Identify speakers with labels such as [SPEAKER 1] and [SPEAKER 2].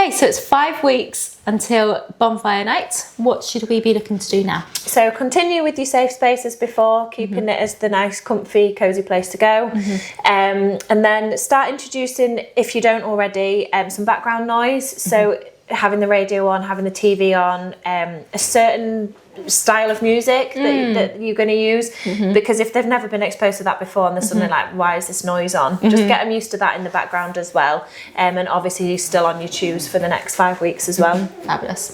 [SPEAKER 1] Okay, so it's 5 weeks until Bonfire Night. What should we be looking to do now?
[SPEAKER 2] So continue with your safe space as before, keeping it as the nice, comfy, cosy place to go. And then start introducing, if you don't already, some background noise. So having the radio on, having the TV on, a certain style of music that you're going to use, because if they've never been exposed to that before and there's something like, why is this noise on, just get them used to that in the background as well, and obviously you're still on your chews for the next 5 weeks as well.
[SPEAKER 1] Fabulous.